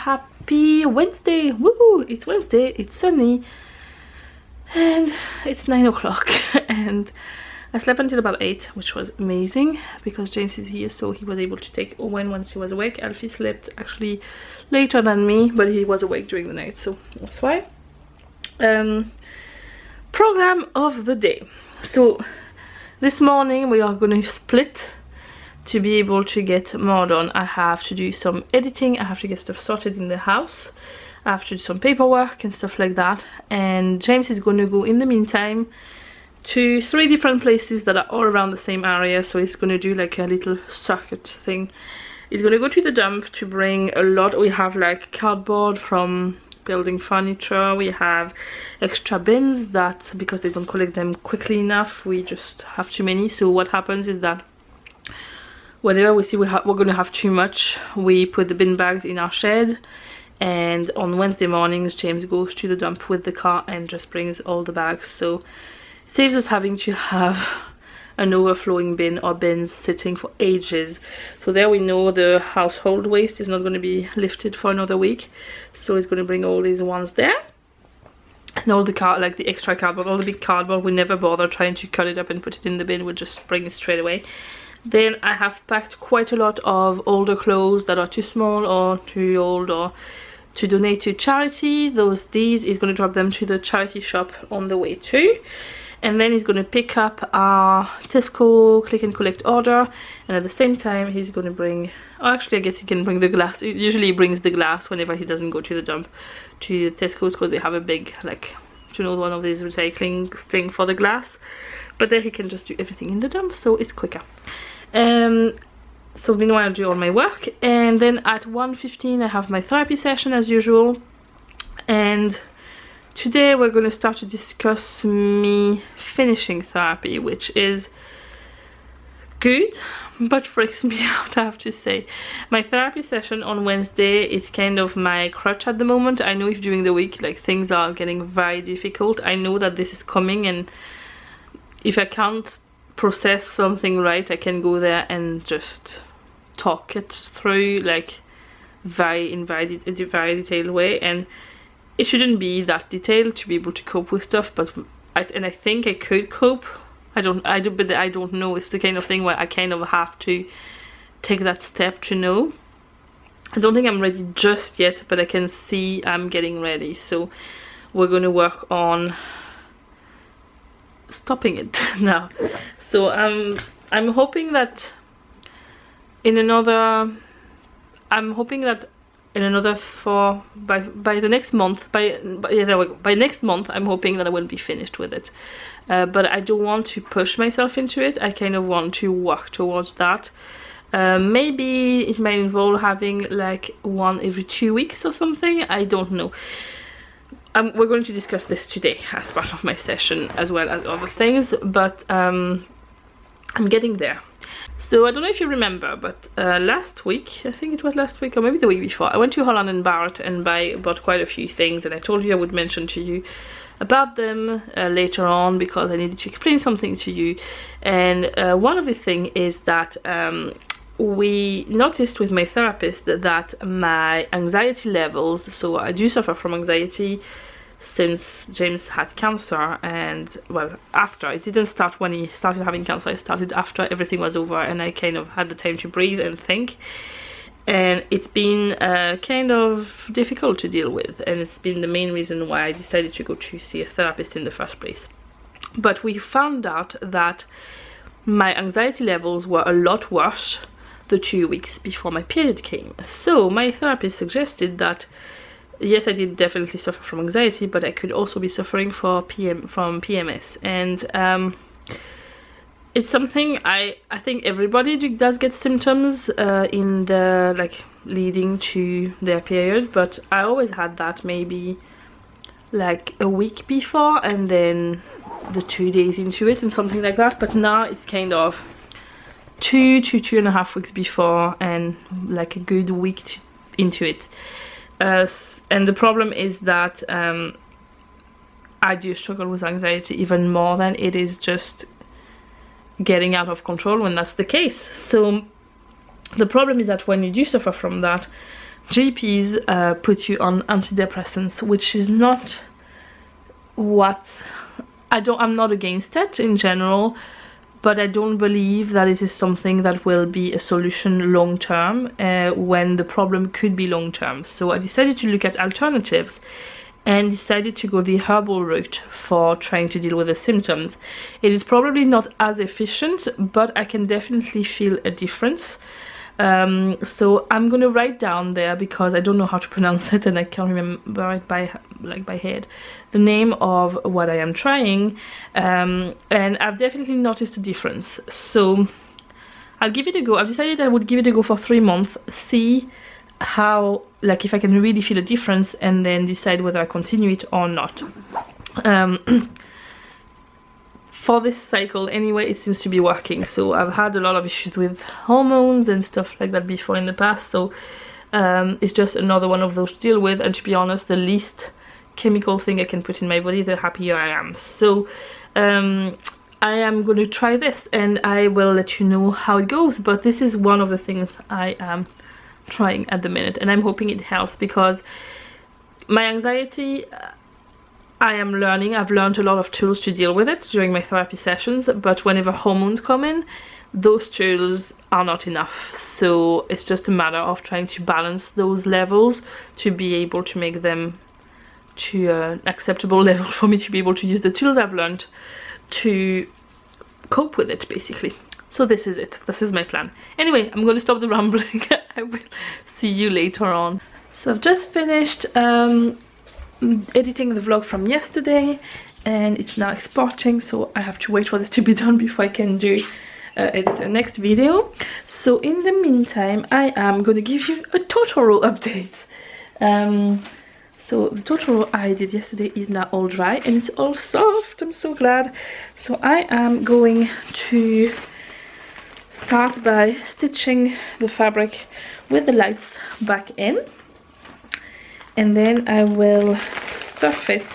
happy Wednesday. Woo! It's Wednesday, it's sunny, and it's 9 o'clock and I slept until about 8, which was amazing because James is here, so he was able to take Owen once he was awake. Alfie slept actually later than me, but he was awake during the night, so that's why. Program of the day. So this morning we are going to split to be able to get more done. I have to do some editing, I have to get stuff sorted in the house, I have to do some paperwork and stuff like that, and James is going to go in the meantime to 3 different places that are all around the same area. So he's going to do like a little circuit thing. He's going to go to the dump to bring a lot. We have like cardboard from building furniture, we have extra bins that because they don't collect them quickly enough, we just have too many. So what happens is that whenever we see we're going to have too much, we put the bin bags in our shed, and on Wednesday mornings James goes to the dump with the car and just brings all the bags. So it saves us having to have an overflowing bin or bins sitting for ages. So there we know the household waste is not going to be lifted for another week, so he's going to bring all these ones there. And all the like the extra cardboard, all the big cardboard, we never bother trying to cut it up and put it in the bin, we just bring it straight away. Then I have packed quite a lot of older clothes that are too small or too old or to donate to charity. These he's going to drop them to the charity shop on the way too. And then he's going to pick up our Tesco click and collect order, and at the same time he's going to bring, oh, actually I guess he can bring the glass. Usually he brings the glass whenever he doesn't go to the dump to Tesco's, because they have a big, like, you know, one of these recycling thing for the glass, but there he can just do everything in the dump, so it's quicker. So meanwhile I'll do all my work, and then at 1:15 I have my therapy session as usual. And today we're going to start to discuss me finishing therapy, which is good but freaks me out, I have to say. My therapy session on Wednesday is kind of my crutch at the moment. I know if during the week like things are getting very difficult, I know that this is coming, and if I can't process something right, I can go there and just talk it through like in very detailed way, and it shouldn't be that detailed to be able to cope with stuff, but I think I could cope. I don't know. It's the kind of thing where I kind of have to take that step to know. I don't think I'm ready just yet, but I can see I'm getting ready, so we're going to work on stopping it now. So I'm hoping that in another, by next month I'm hoping that I will be finished with it, but I don't want to push myself into it. I kind of want to work towards that. Maybe it might involve having like one every 2 weeks or something, I don't know. We're going to discuss this today as part of my session as well as other things, but I'm getting there. So I don't know if you remember, but last week, I think it was last week or maybe the week before, I went to Holland and Barrett and bought quite a few things, and I told you I would mention to you about them later on because I needed to explain something to you. And one of the things is that we noticed with my therapist that my anxiety levels, so I do suffer from anxiety since James had cancer, and well, after. It didn't start when he started having cancer, it started after everything was over and I kind of had the time to breathe and think, and it's been kind of difficult to deal with, and it's been the main reason why I decided to go to see a therapist in the first place. But we found out that my anxiety levels were a lot worse the 2 weeks before my period came. So my therapist suggested that yes, I did definitely suffer from anxiety, but I could also be suffering from PMS, and it's something I think everybody does get symptoms in the like leading to their period, but I always had that maybe like a week before and then the 2 days into it and something like that, but now it's kind of 2 to 2.5 weeks before and like a good week into it. And the problem is that I do struggle with anxiety even more than it is just getting out of control when that's the case. So the problem is that when you do suffer from that, GPs put you on antidepressants, which is not what I'm not against it in general, but I don't believe that it is something that will be a solution long term when the problem could be long term. So I decided to look at alternatives and decided to go the herbal route for trying to deal with the symptoms. It is probably not as efficient, but I can definitely feel a difference. So I'm gonna write down there, because I don't know how to pronounce it and I can't remember it by head, the name of what I am trying, and I've definitely noticed a difference. So I'll give it a go. I've decided I would give it a go for 3 months, see how, like, if I can really feel a difference, and then decide whether I continue it or not. For this cycle anyway, it seems to be working. So I've had a lot of issues with hormones and stuff like that before in the past, so it's just another one of those to deal with, and to be honest, the least chemical thing I can put in my body, the happier I am. So I am going to try this and I will let you know how it goes, but this is one of the things I am trying at the minute, and I'm hoping it helps, because my anxiety, I've learned a lot of tools to deal with it during my therapy sessions, but whenever hormones come in, those tools are not enough. So it's just a matter of trying to balance those levels to be able to make them to an acceptable level for me to be able to use the tools I've learned to cope with it, basically. So this is it. This is my plan. Anyway, I'm going to stop the rambling. I will see you later on. So I've just finished editing the vlog from yesterday, and it's now exporting, so I have to wait for this to be done before I can do edit the next video. So in the meantime, I am going to give you a Totoro update. So the Totoro I did yesterday is now all dry and it's all soft. I'm so glad. So I am going to start by stitching the fabric with the lights back in, and then I will stuff it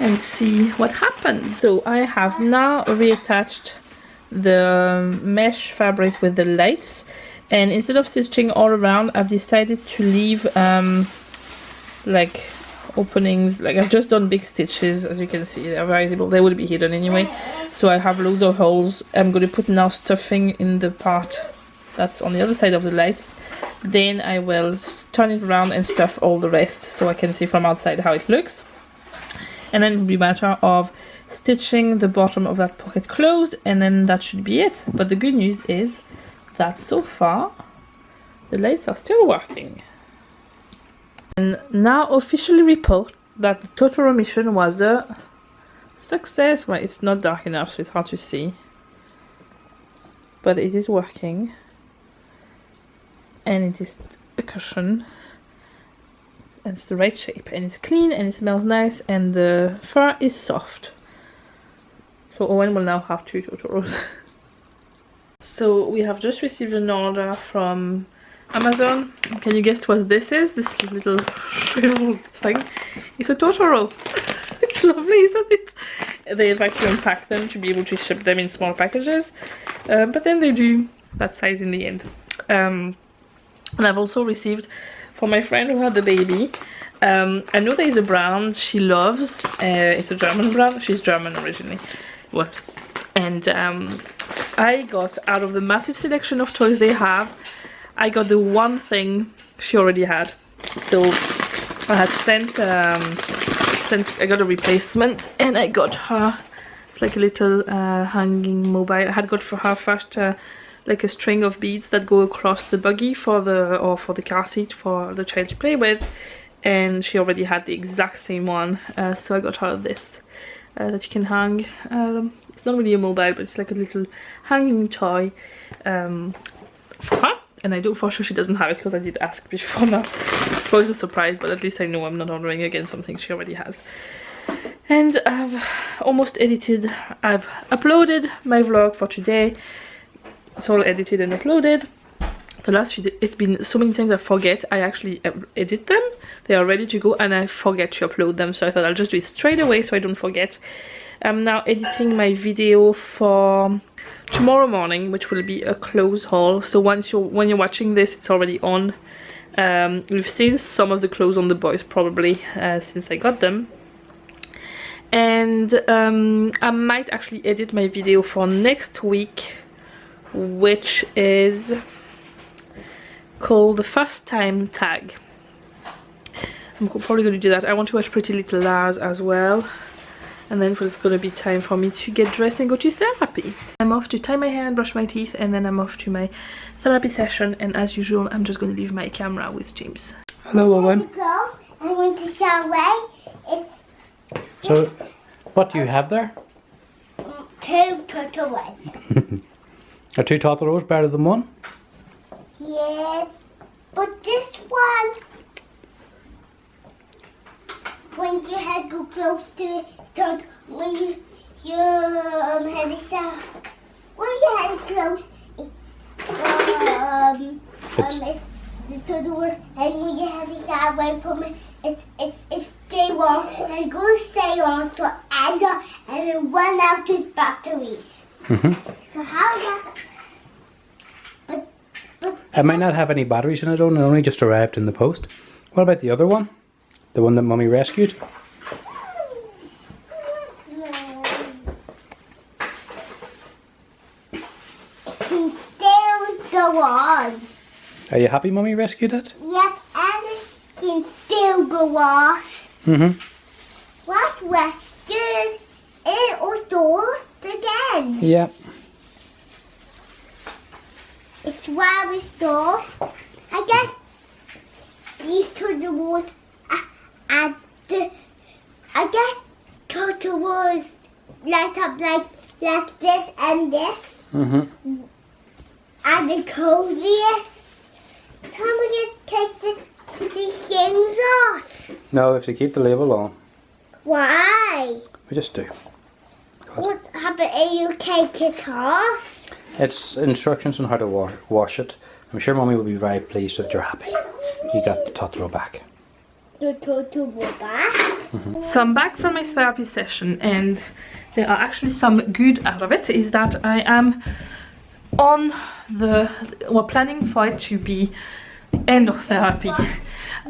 and see what happens. So I have now reattached the mesh fabric with the lights, and instead of stitching all around, I've decided to leave like openings. Like, I've just done big stitches, as you can see, they're visible, they will be hidden anyway, so I have loads of holes. I'm going to put now stuffing in the part that's on the other side of the lights, then I will turn it around and stuff all the rest so I can see from outside how it looks, and then it will be a matter of stitching the bottom of that pocket closed, and then that should be it. But the good news is that so far the lights are still working. And now officially report that the Totoro mission was a success. Well, it's not dark enough, so it's hard to see, but it is working. And it is a cushion, and it's the right shape, and it's clean, and it smells nice, and the fur is soft. So Eoghan will now have 2 Totoros. So we have just received an order from Amazon. Can you guess what this is? This little shriveled thing. It's a Totoro. It's lovely, isn't it? They vacuum pack them to be able to ship them in small packages, but then they do that size in the end. And I've also received for my friend who had the baby. I know there is a brand she loves. It's a German brand. She's German originally. Whoops. And I got, out of the massive selection of toys they have, I got the one thing she already had. So I had I got a replacement, and I got her, it's like a little hanging mobile. I had got for her first like a string of beads that go across the buggy for the car seat for the child to play with, and she already had the exact same one, so I got her this that you can hang. It's not really a mobile, but it's like a little hanging toy for her, and I know for sure she doesn't have it because I did ask before. Now I suppose it's a surprise, but at least I know I'm not ordering again something she already has. And I've almost edited, I've uploaded my vlog for today. It's all edited and uploaded. The last few days, it's been so many times I forget. I actually edit them, they are ready to go, and I forget to upload them, so I thought I'll just do it straight away so I don't forget. I'm now editing my video for tomorrow morning, which will be a close haul. So when you're watching this, it's already on. We've seen some of the clothes on the boys probably since I got them. And I might actually edit my video for next week, which is called the first time tag. I'm probably going to do that. I want to watch Pretty Little Liars as well, and then it's going to be time for me to get dressed and go to therapy. I'm off to tie my hair and brush my teeth, and then I'm off to my therapy session, and as usual I'm just going to leave my camera with James. Hello, Eoghan. I want to shower. So, what do you have there? 2 Totoros. Are 2 Totoros better than 1? Yeah, but this one, when you head go close to it, don't, when you head a shower, when you head close, it's the Totoros, and when you head a shower away from it, it's stay on, and it's going to stay on forever, and then run out its batteries. So how that? It might not have any batteries in it, and it only just arrived in the post. What about the other one? The one that Mummy rescued? Can still go on. Are you happy Mummy rescued it? Yep, and it can still go off. What rescued? It was lost again. Yeah. It's why we store. I guess these Totoros and I guess Totoros light up like this and this. And the coziest. Can we take these things off? No, if you keep the label on. Why? We just do. What happened if you take it off? It's instructions on how to wash it. I'm sure Mummy will be very pleased if you're happy. You got the Totoro back. The Totoro back? So I'm back from my therapy session, and there are actually some good out of it. Is that I am on we're planning for it to be the end of therapy.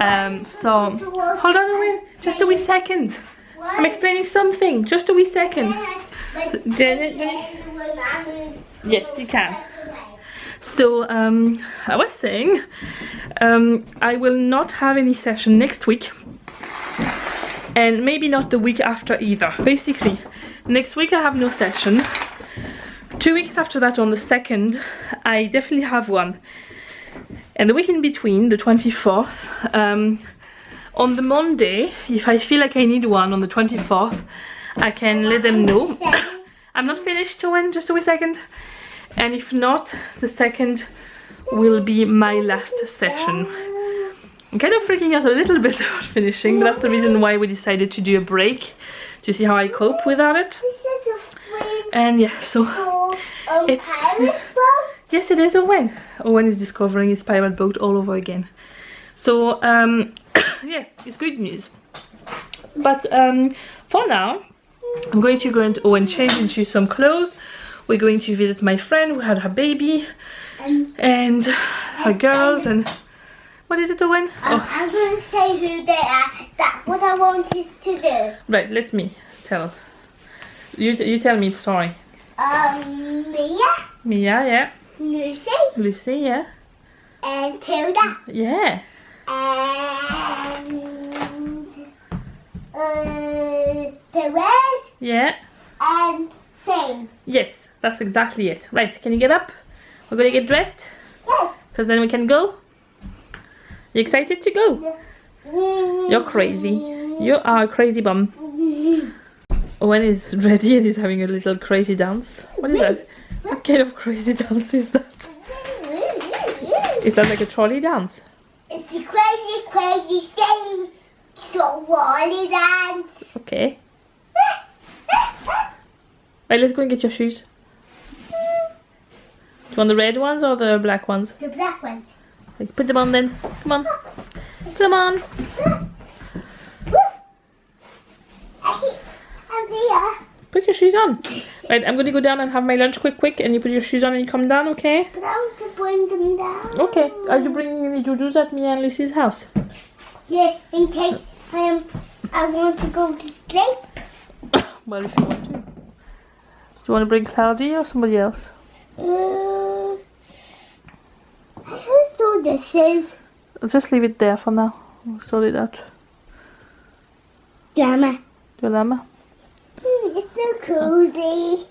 So hold on a wee, just a wee second. I'm explaining something. Just a wee second. Yes, you can. So I was saying I will not have any session next week, and maybe not the week after either. Basically, next week I have no session. 2 weeks after that, on the 2nd, I definitely have one. And the week in between, the 24th, on the Monday, if I feel like I need one on the 24th, I can let them know. I'm not finished, Owen, just a wee second. And if not, the 2nd will be my last session. I'm kind of freaking out a little bit about finishing, but that's the reason why we decided to do a break, to see how I cope without it. And yeah, so it's... Yes, it is Owen. Owen is discovering his pirate boat all over again. So, yeah, it's good news. But for now, I'm going to go and change into some clothes. We're going to visit my friend who had her baby and her girls. And what is it, Owen? I'm going to say who they are. That's what I wanted to do. Right, let me tell. You tell me, sorry. Mia. Mia, yeah. Lucy. Lucy, yeah. And Tilda. Yeah. And Perez. Yeah. And Sam. Yes, that's exactly it. Right, can you get up? We're gonna get dressed. Yeah. Because then we can go. You excited to go? You're crazy. You are a crazy bum. Owen is ready and he's having a little crazy dance. What is that? What kind of crazy dance is that? Is that like a trolley dance? It's a crazy, silly, trolley dance. Okay. Right, let's go and get your shoes. Do you want the red ones or the black ones? The black ones. Right, put them on then. Come on. Put them on. I'm here. Put your shoes on. Right, I'm gonna go down and have my lunch quick, and you put your shoes on and you come down, okay? But I want to bring them down. Okay. Are you bringing any jujus at me and Lucy's house? Yeah, in case I want to go to sleep. Well, if you want to. Do you want to bring Cloudy or somebody else? Who saw this is? I'll just leave it there for now. We'll sort it out. Drama. The llama. It's so cozy.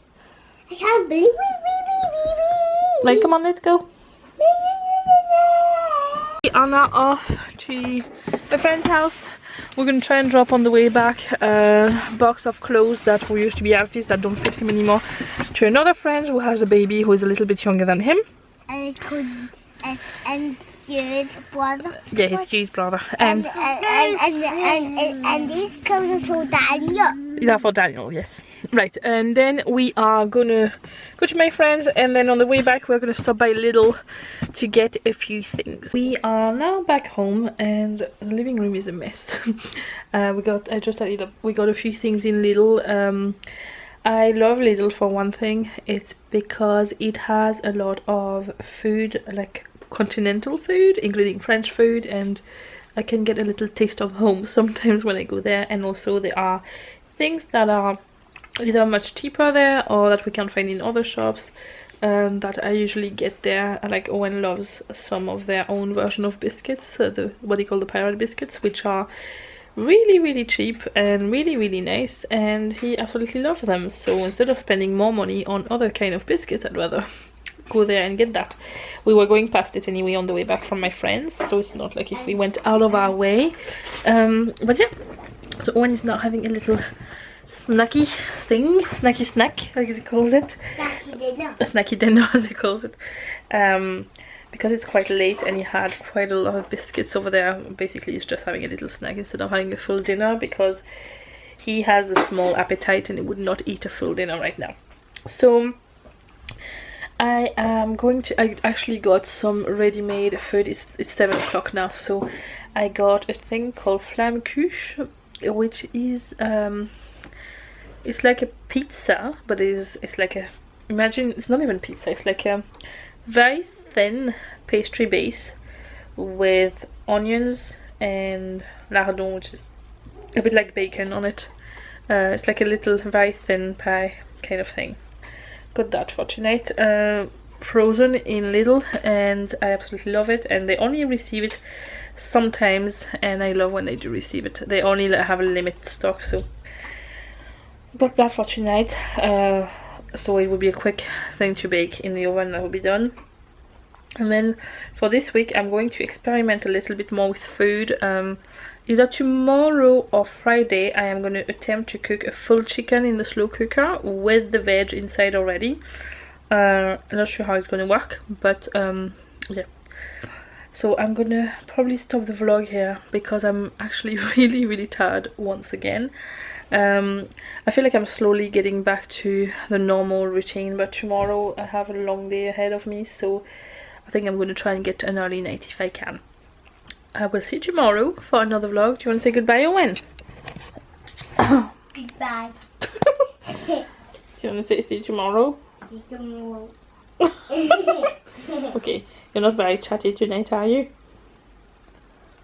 I can't believe Right, come on, let's go. We are now off to my friend's house. We're going to try and drop on the way back a box of clothes that were used to be Alfie's that don't fit him anymore to another friend who has a baby who is a little bit younger than him. And it's called and his brother. Yeah, his G's brother. And these clothes are for Daniel. Yeah, for Daniel, yes. Right, and then we are gonna go to my friends, and then on the way back we're gonna stop by Lidl to get a few things. We are now back home, and the living room is a mess. We got a few things in Lidl. I love Lidl for one thing. It's because it has a lot of food, like continental food, including French food, and I can get a little taste of home sometimes when I go there. And also there are things that are either much cheaper there or that we can't find in other shops that I usually get there. Like Eoghan loves some of their own version of biscuits, what they call the pirate biscuits, which are really cheap and really nice, and he absolutely loves them. So instead of spending more money on other kind of biscuits, I'd rather go there and get that. We were going past it anyway on the way back from my friends, so it's not like if we went out of our way. But yeah, so Eoghan is now having a little snacky thing, snacky snack, like he calls it. Snacky dinner. A snacky dinner, as he calls it. Because it's quite late and he had quite a lot of biscuits over there. Basically he's just having a little snack instead of having a full dinner, because he has a small appetite and he would not eat a full dinner right now. So I actually got some ready-made food. It's 7 o'clock now, so I got a thing called flamme cuche, which is it's like a pizza, but it's like a, imagine, it's not even pizza, it's like a very thin pastry base with onions and lardon, which is a bit like bacon on it. It's like a little very thin pie kind of thing. Got that for tonight, frozen in Lidl, and I absolutely love it. And they only receive it sometimes, and I love when they do receive it. They only have a limited stock, so got that for tonight. So it will be a quick thing to bake in the oven, that will be done. And then for this week I'm going to experiment a little bit more with food. Either tomorrow or Friday I am going to attempt to cook a full chicken in the slow cooker with the veg inside already. I'm not sure how it's going to work, but yeah. So I'm going to probably stop the vlog here because I'm actually really tired once again. I feel like I'm slowly getting back to the normal routine, but tomorrow I have a long day ahead of me, so I think I'm going to try and get an early night if I can. I will see you tomorrow for another vlog. Do you want to say goodbye or when? Goodbye. Do you want to say see you tomorrow? Okay, you're not very chatty tonight, are you?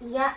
Yeah.